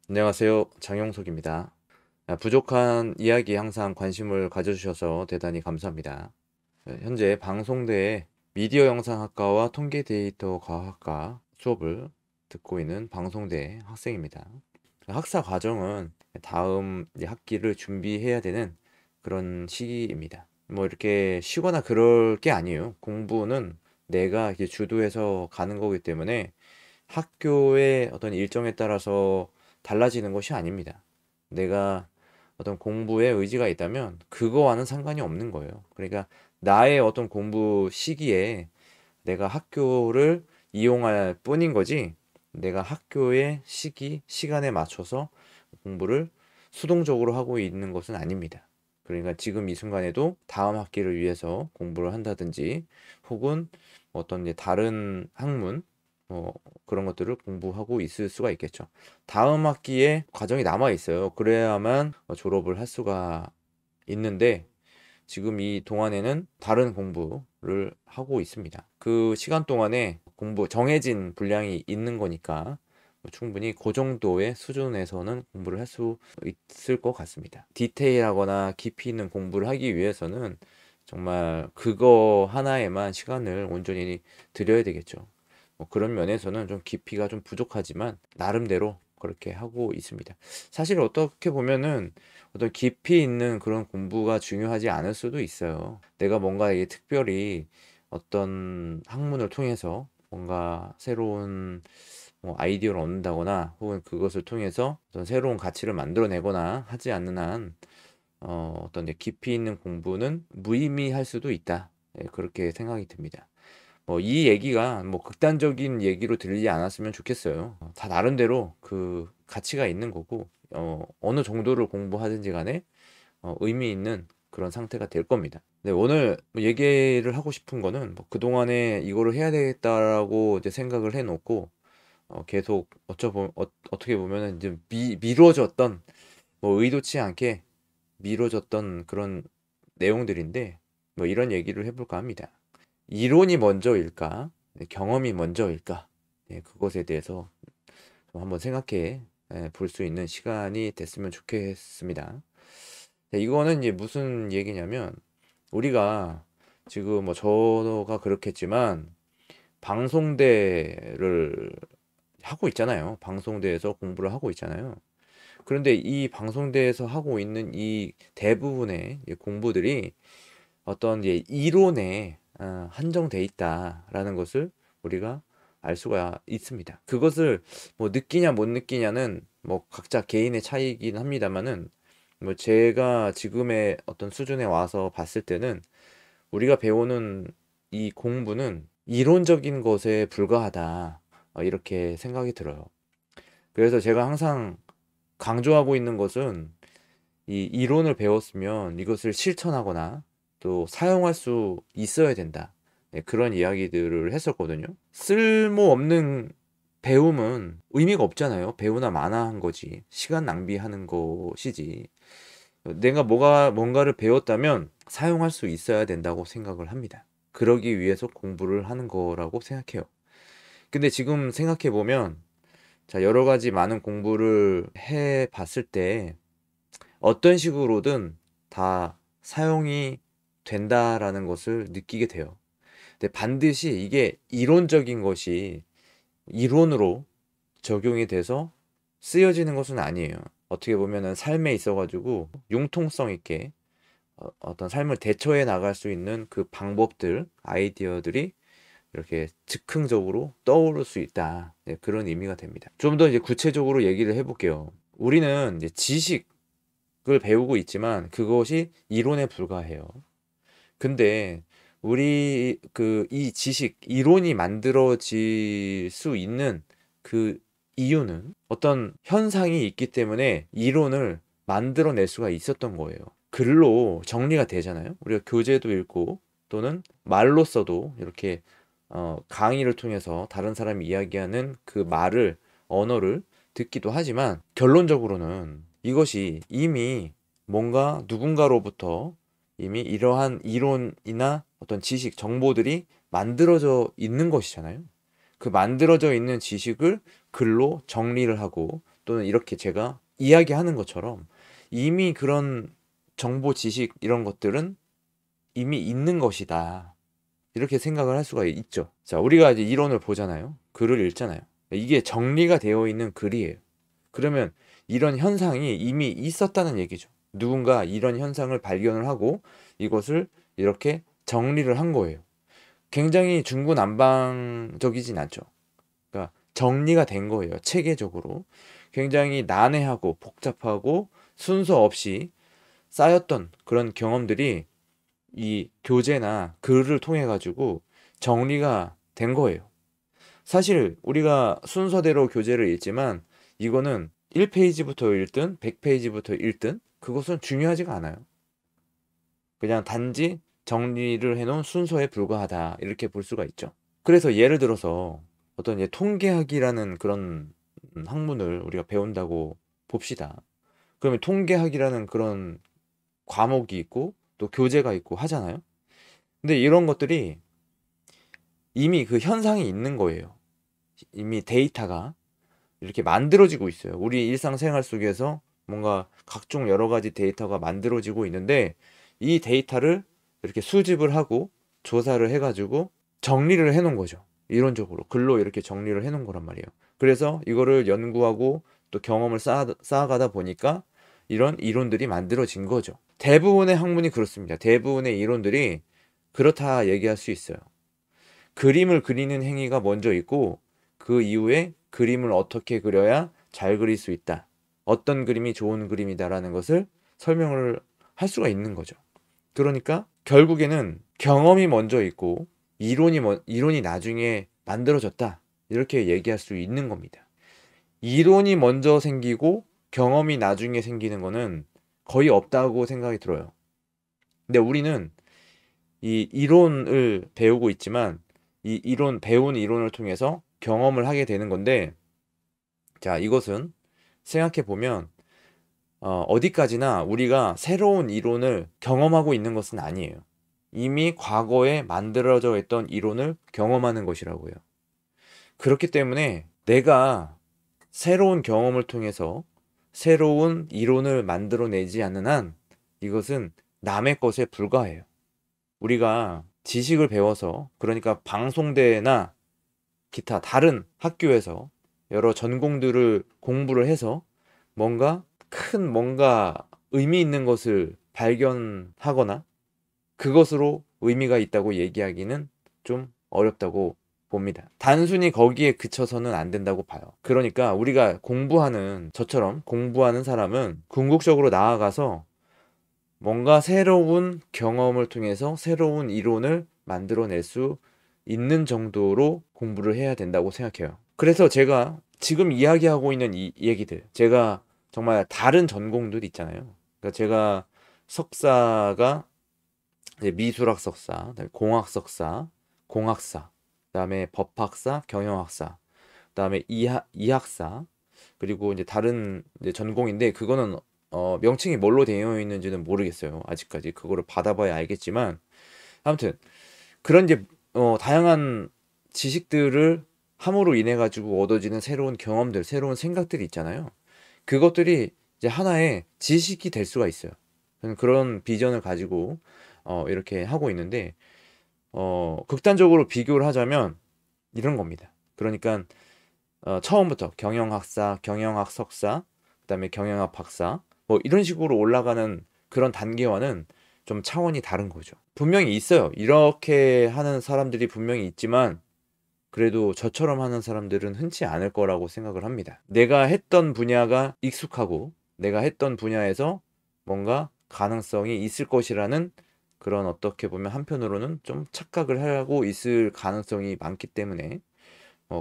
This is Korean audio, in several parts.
안녕하세요. 장영석입니다. 부족한 이야기 항상 관심을 가져주셔서 대단히 감사합니다. 현재 방송대에 미디어 영상학과와 통계 데이터 과학과 수업을 듣고 있는 방송대 학생입니다. 학사 과정은 다음 이제 학기를 준비해야 되는 그런 시기입니다. 뭐 이렇게 쉬거나 그럴 게 아니에요. 공부는 내가 이제 주도해서 가는 거기 때문에 학교의 어떤 일정에 따라서 달라지는 것이 아닙니다. 내가 어떤 공부에 의지가 있다면 그거와는 상관이 없는 거예요. 그러니까 나의 어떤 공부 시기에 내가 학교를 이용할 뿐인 거지, 내가 학교의 시기, 시간에 맞춰서 공부를 수동적으로 하고 있는 것은 아닙니다. 그러니까 지금 이 순간에도 다음 학기를 위해서 공부를 한다든지, 혹은 어떤 이제 다른 학문, 뭐 그런 것들을 공부하고 있을 수가 있겠죠. 다음 학기에 과정이 남아 있어요. 그래야만 졸업을 할 수가 있는데, 지금 이 동안에는 다른 공부를 하고 있습니다. 그 시간 동안에 공부 정해진 분량이 있는 거니까 충분히 그 정도의 수준에서는 공부를 할 수 있을 것 같습니다. 디테일하거나 깊이 있는 공부를 하기 위해서는 정말 그거 하나에만 시간을 온전히 들여야 되겠죠. 뭐 그런 면에서는 좀 깊이가 좀 부족하지만 나름대로 그렇게 하고 있습니다. 사실 어떻게 보면은 어떤 깊이 있는 그런 공부가 중요하지 않을 수도 있어요. 내가 뭔가 이게 특별히 어떤 학문을 통해서 뭔가 새로운 뭐 아이디어를 얻는다거나, 혹은 그것을 통해서 어떤 새로운 가치를 만들어내거나 하지 않는 한 어떤 이제 깊이 있는 공부는 무의미할 수도 있다. 예, 그렇게 생각이 듭니다. 이 얘기가 뭐 극단적인 얘기로 들리지 않았으면 좋겠어요. 다 나름대로 그 가치가 있는 거고, 어느 정도를 공부하든지 간에 의미 있는 그런 상태가 될 겁니다. 네, 오늘 뭐 얘기를 하고 싶은 거는, 뭐 그동안에 이거를 해야 되겠다라고 이제 생각을 해놓고 계속 어떻게 보면은 이제 미뤄졌던, 뭐 의도치 않게 미뤄졌던 그런 내용들인데, 뭐 이런 얘기를 해볼까 합니다. 이론이 먼저일까? 네, 경험이 먼저일까? 네, 그것에 대해서 좀 한번 생각해 볼 수 있는 시간이 됐으면 좋겠습니다. 네, 이거는 이제 무슨 얘기냐면, 우리가 지금 뭐 저가 그렇겠지만 방송대를 하고 있잖아요. 방송대에서 공부를 하고 있잖아요. 그런데 이 방송대에서 하고 있는 이 대부분의 공부들이 어떤 이제 이론에 한정돼 있다라는 것을 우리가 알 수가 있습니다. 그것을 뭐 느끼냐 못 느끼냐는 뭐 각자 개인의 차이이긴 합니다만은, 뭐 제가 지금의 어떤 수준에 와서 봤을 때는 우리가 배우는 이 공부는 이론적인 것에 불과하다, 이렇게 생각이 들어요. 그래서 제가 항상 강조하고 있는 것은, 이 이론을 배웠으면 이것을 실천하거나 또 사용할 수 있어야 된다. 네, 그런 이야기들을 했었거든요. 쓸모없는 배움은 의미가 없잖아요. 배우나 마나 한 거지. 시간 낭비하는 것이지. 내가 뭔가를 배웠다면 사용할 수 있어야 된다고 생각을 합니다. 그러기 위해서 공부를 하는 거라고 생각해요. 근데 지금 생각해 보면, 자, 여러 가지 많은 공부를 해 봤을 때 어떤 식으로든 다 사용이 된다라는 것을 느끼게 돼요. 근데 반드시 이게 이론적인 것이 이론으로 적용이 돼서 쓰여지는 것은 아니에요. 어떻게 보면은 삶에 있어가지고 융통성 있게 어떤 삶을 대처해 나갈 수 있는 그 방법들, 아이디어들이 이렇게 즉흥적으로 떠오를 수 있다. 네, 그런 의미가 됩니다. 좀 더 이제 구체적으로 얘기를 해볼게요. 우리는 이제 지식을 배우고 있지만 그것이 이론에 불과해요. 근데 우리 이 지식, 이론이 만들어질 수 있는 그 이유는 어떤 현상이 있기 때문에 이론을 만들어낼 수가 있었던 거예요. 글로 정리가 되잖아요. 우리가 교재도 읽고 또는 말로써도 이렇게 강의를 통해서 다른 사람이 이야기하는 그 말을, 언어를 듣기도 하지만, 결론적으로는 이것이 이미 뭔가 누군가로부터 이미 이러한 이론이나 어떤 지식, 정보들이 만들어져 있는 것이잖아요. 그 만들어져 있는 지식을 글로 정리를 하고 또는 이렇게 제가 이야기하는 것처럼 이미 그런 정보, 지식 이런 것들은 이미 있는 것이다. 이렇게 생각을 할 수가 있죠. 자, 우리가 이제 이론을 보잖아요. 글을 읽잖아요. 이게 정리가 되어 있는 글이에요. 그러면 이런 현상이 이미 있었다는 얘기죠. 누군가 이런 현상을 발견을 하고 이것을 이렇게 정리를 한 거예요. 굉장히 중구난방적이진 않죠. 그러니까 정리가 된 거예요. 체계적으로. 굉장히 난해하고 복잡하고 순서 없이 쌓였던 그런 경험들이 이 교재나 글을 통해 가지고 정리가 된 거예요. 사실 우리가 순서대로 교재를 읽지만 이거는 1페이지부터 읽든 100페이지부터 읽든 그것은 중요하지가 않아요. 그냥 단지 정리를 해놓은 순서에 불과하다 이렇게 볼 수가 있죠. 그래서 예를 들어서 어떤 통계학이라는 그런 학문을 우리가 배운다고 봅시다. 그러면 통계학이라는 그런 과목이 있고 또 교재가 있고 하잖아요. 근데 이런 것들이 이미 그 현상이 있는 거예요. 이미 데이터가 이렇게 만들어지고 있어요. 우리 일상생활 속에서 뭔가 각종 여러 가지 데이터가 만들어지고 있는데 이 데이터를 이렇게 수집을 하고 조사를 해가지고 정리를 해놓은 거죠. 이론적으로 글로 이렇게 정리를 해놓은 거란 말이에요. 그래서 이거를 연구하고 또 경험을 쌓아가다 보니까 이런 이론들이 만들어진 거죠. 대부분의 학문이 그렇습니다. 대부분의 이론들이 그렇다 얘기할 수 있어요. 그림을 그리는 행위가 먼저 있고 그 이후에 그림을 어떻게 그려야 잘 그릴 수 있다. 어떤 그림이 좋은 그림이다라는 것을 설명을 할 수가 있는 거죠. 그러니까 결국에는 경험이 먼저 있고 이론이 나중에 만들어졌다. 이렇게 얘기할 수 있는 겁니다. 이론이 먼저 생기고 경험이 나중에 생기는 거는 거의 없다고 생각이 들어요. 근데 우리는 이 이론을 배우고 있지만 배운 이론을 통해서 경험을 하게 되는 건데, 자, 이것은 생각해 보면 어디까지나 우리가 새로운 이론을 경험하고 있는 것은 아니에요. 이미 과거에 만들어져 있던 이론을 경험하는 것이라고요. 그렇기 때문에 내가 새로운 경험을 통해서 새로운 이론을 만들어내지 않는 한 이것은 남의 것에 불과해요. 우리가 지식을 배워서, 그러니까 방송대나 기타 다른 학교에서 여러 전공들을 공부를 해서 뭔가 의미 있는 것을 발견하거나 그것으로 의미가 있다고 얘기하기는 좀 어렵다고 봅니다. 단순히 거기에 그쳐서는 안 된다고 봐요. 그러니까 우리가 저처럼 공부하는 사람은 궁극적으로 나아가서 뭔가 새로운 경험을 통해서 새로운 이론을 만들어낼 수 있는 정도로 공부를 해야 된다고 생각해요. 그래서 제가 지금 이야기하고 있는 이 얘기들, 제가 정말 다른 전공들 있잖아요. 그러니까 제가 석사가 이제 미술학 석사, 공학 석사, 공학사, 그다음에 법학사, 경영학사, 그다음에 이학사, 그리고 이제 다른 이제 전공인데 그거는 명칭이 뭘로 되어 있는지는 모르겠어요. 아직까지 그거를 받아봐야 알겠지만 아무튼 그런 이제 다양한 지식들을 함으로 인해 가지고 얻어지는 새로운 경험들, 새로운 생각들이 있잖아요. 그것들이 이제 하나의 지식이 될 수가 있어요. 저는 그런 비전을 가지고 이렇게 하고 있는데 극단적으로 비교를 하자면 이런 겁니다. 그러니까 처음부터 경영학사, 경영학 석사, 그다음에 경영학 박사 뭐 이런 식으로 올라가는 그런 단계와는 좀 차원이 다른 거죠. 분명히 있어요. 이렇게 하는 사람들이 분명히 있지만 그래도 저처럼 하는 사람들은 흔치 않을 거라고 생각을 합니다. 내가 했던 분야가 익숙하고 내가 했던 분야에서 뭔가 가능성이 있을 것이라는 그런 어떻게 보면 한편으로는 좀 착각을 하고 있을 가능성이 많기 때문에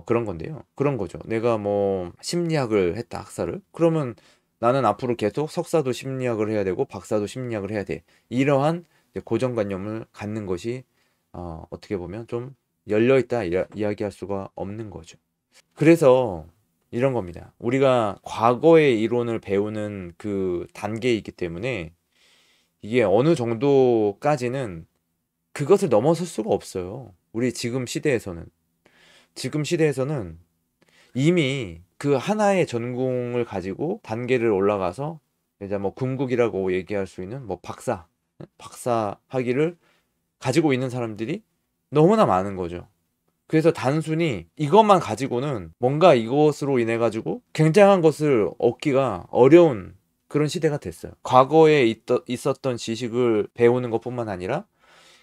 그런 건데요. 그런 거죠. 내가 뭐 심리학을 했다, 학사를. 그러면 나는 앞으로 계속 석사도 심리학을 해야 되고 박사도 심리학을 해야 돼. 이러한 고정관념을 갖는 것이 어떻게 보면 좀 열려있다 이야기할 수가 없는 거죠. 그래서 이런 겁니다. 우리가 과거의 이론을 배우는 그 단계에 있기 때문에 이게 어느 정도까지는 그것을 넘어설 수가 없어요. 우리 지금 시대에서는 이미 그 하나의 전공을 가지고 단계를 올라가서 이제 뭐 궁극이라고 얘기할 수 있는 뭐 박사 학위를 가지고 있는 사람들이 너무나 많은 거죠. 그래서 단순히 이것만 가지고는 뭔가 이것으로 인해 가지고 굉장한 것을 얻기가 어려운 그런 시대가 됐어요. 과거에 있었던 지식을 배우는 것뿐만 아니라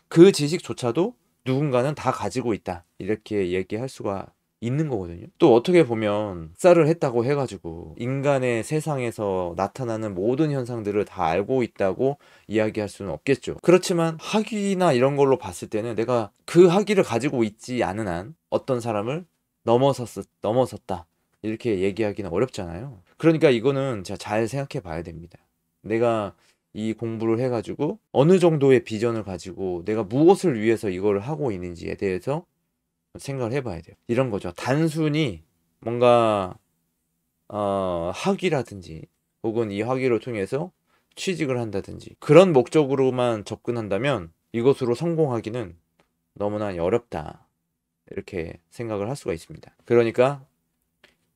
그 지식조차도 누군가는 다 가지고 있다, 이렇게 얘기할 수가 있는 거거든요. 또 어떻게 보면 쌀을 했다고 해가지고 인간의 세상에서 나타나는 모든 현상들을 다 알고 있다고 이야기할 수는 없겠죠. 그렇지만 학위나 이런 걸로 봤을 때는 내가 그 학위를 가지고 있지 않은 한 어떤 사람을 넘어섰다, 이렇게 얘기하기는 어렵잖아요. 그러니까 이거는 제가 잘 생각해 봐야 됩니다. 내가 이 공부를 해가지고 어느 정도의 비전을 가지고 내가 무엇을 위해서 이걸 하고 있는지에 대해서 생각을 해봐야 돼요. 이런 거죠. 단순히 뭔가 학위라든지 혹은 이 학위를 통해서 취직을 한다든지 그런 목적으로만 접근한다면 이것으로 성공하기는 너무나 어렵다, 이렇게 생각을 할 수가 있습니다. 그러니까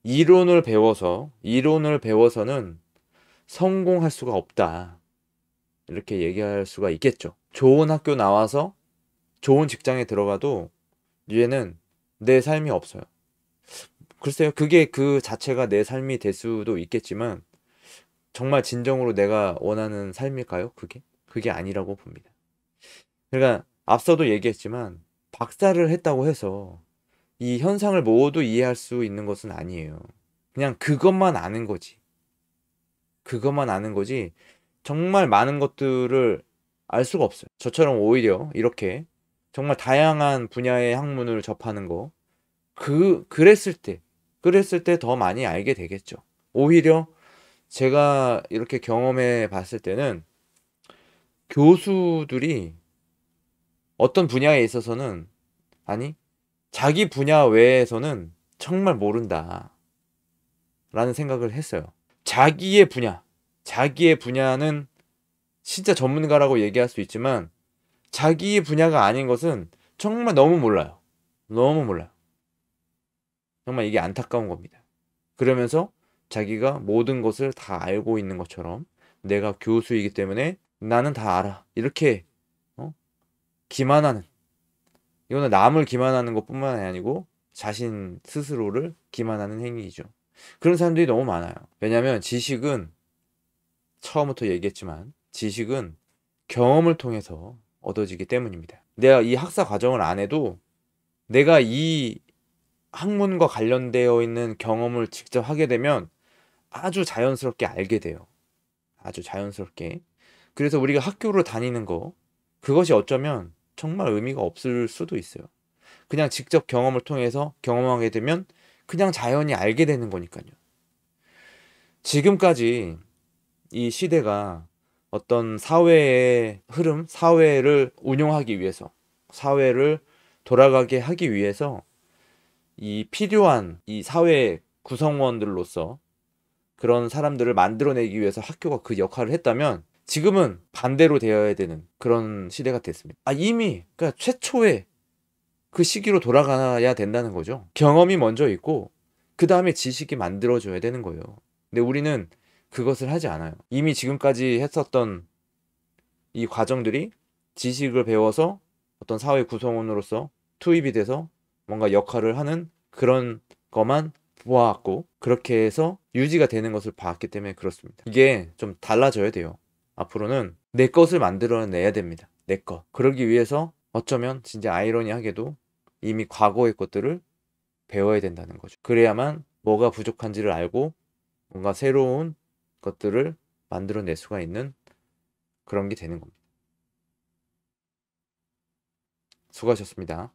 이론을 배워서는 성공할 수가 없다, 이렇게 얘기할 수가 있겠죠. 좋은 학교 나와서 좋은 직장에 들어가도 얘는 내 삶이 없어요. 글쎄요, 그게 그 자체가 내 삶이 될 수도 있겠지만 정말 진정으로 내가 원하는 삶일까요? 그게 아니라고 봅니다. 그러니까 앞서도 얘기했지만 박사를 했다고 해서 이 현상을 모두 이해할 수 있는 것은 아니에요. 그냥 그것만 아는 거지. 정말 많은 것들을 알 수가 없어요. 저처럼 오히려 이렇게 정말 다양한 분야의 학문을 접하는 거, 그랬을 때 더 많이 알게 되겠죠. 오히려 제가 이렇게 경험해 봤을 때는 교수들이 어떤 분야에 있어서는, 아니, 자기 분야 외에서는 정말 모른다, 라는 생각을 했어요. 자기의 분야는 진짜 전문가라고 얘기할 수 있지만 자기의 분야가 아닌 것은 정말 너무 몰라요. 정말 이게 안타까운 겁니다. 그러면서 자기가 모든 것을 다 알고 있는 것처럼 내가 교수이기 때문에 나는 다 알아, 이렇게 기만하는, 이거는 남을 기만하는 것뿐만 아니고 자신 스스로를 기만하는 행위이죠. 그런 사람들이 너무 많아요. 왜냐하면 처음부터 얘기했지만 지식은 경험을 통해서 얻어지기 때문입니다. 내가 이 학사 과정을 안 해도 내가 이 학문과 관련되어 있는 경험을 직접 하게 되면 아주 자연스럽게 알게 돼요. 아주 자연스럽게. 그래서 우리가 학교를 다니는 거, 그것이 어쩌면 정말 의미가 없을 수도 있어요. 그냥 직접 경험을 통해서 경험하게 되면 그냥 자연히 알게 되는 거니까요. 지금까지 이 시대가 어떤 사회의 흐름, 사회를 운용하기 위해서, 사회를 돌아가게 하기 위해서 이 필요한 이 사회 구성원들로서 그런 사람들을 만들어내기 위해서 학교가 그 역할을 했다면 지금은 반대로 되어야 되는 그런 시대가 됐습니다. 이미 그러니까 최초의 그 시기로 돌아가야 된다는 거죠. 경험이 먼저 있고 그 다음에 지식이 만들어져야 되는 거예요. 근데 우리는 그것을 하지 않아요. 이미 지금까지 했었던 이 과정들이 지식을 배워서 어떤 사회 구성원으로서 투입이 돼서 뭔가 역할을 하는 그런 것만 보아왔고 그렇게 해서 유지가 되는 것을 봤기 때문에 그렇습니다. 이게 좀 달라져야 돼요. 앞으로는 내 것을 만들어내야 됩니다. 내 것. 그러기 위해서 어쩌면 진짜 아이러니하게도 이미 과거의 것들을 배워야 된다는 거죠. 그래야만 뭐가 부족한지를 알고 뭔가 새로운 것들을 만들어낼 수가 있는 그런 게 되는 겁니다. 수고하셨습니다.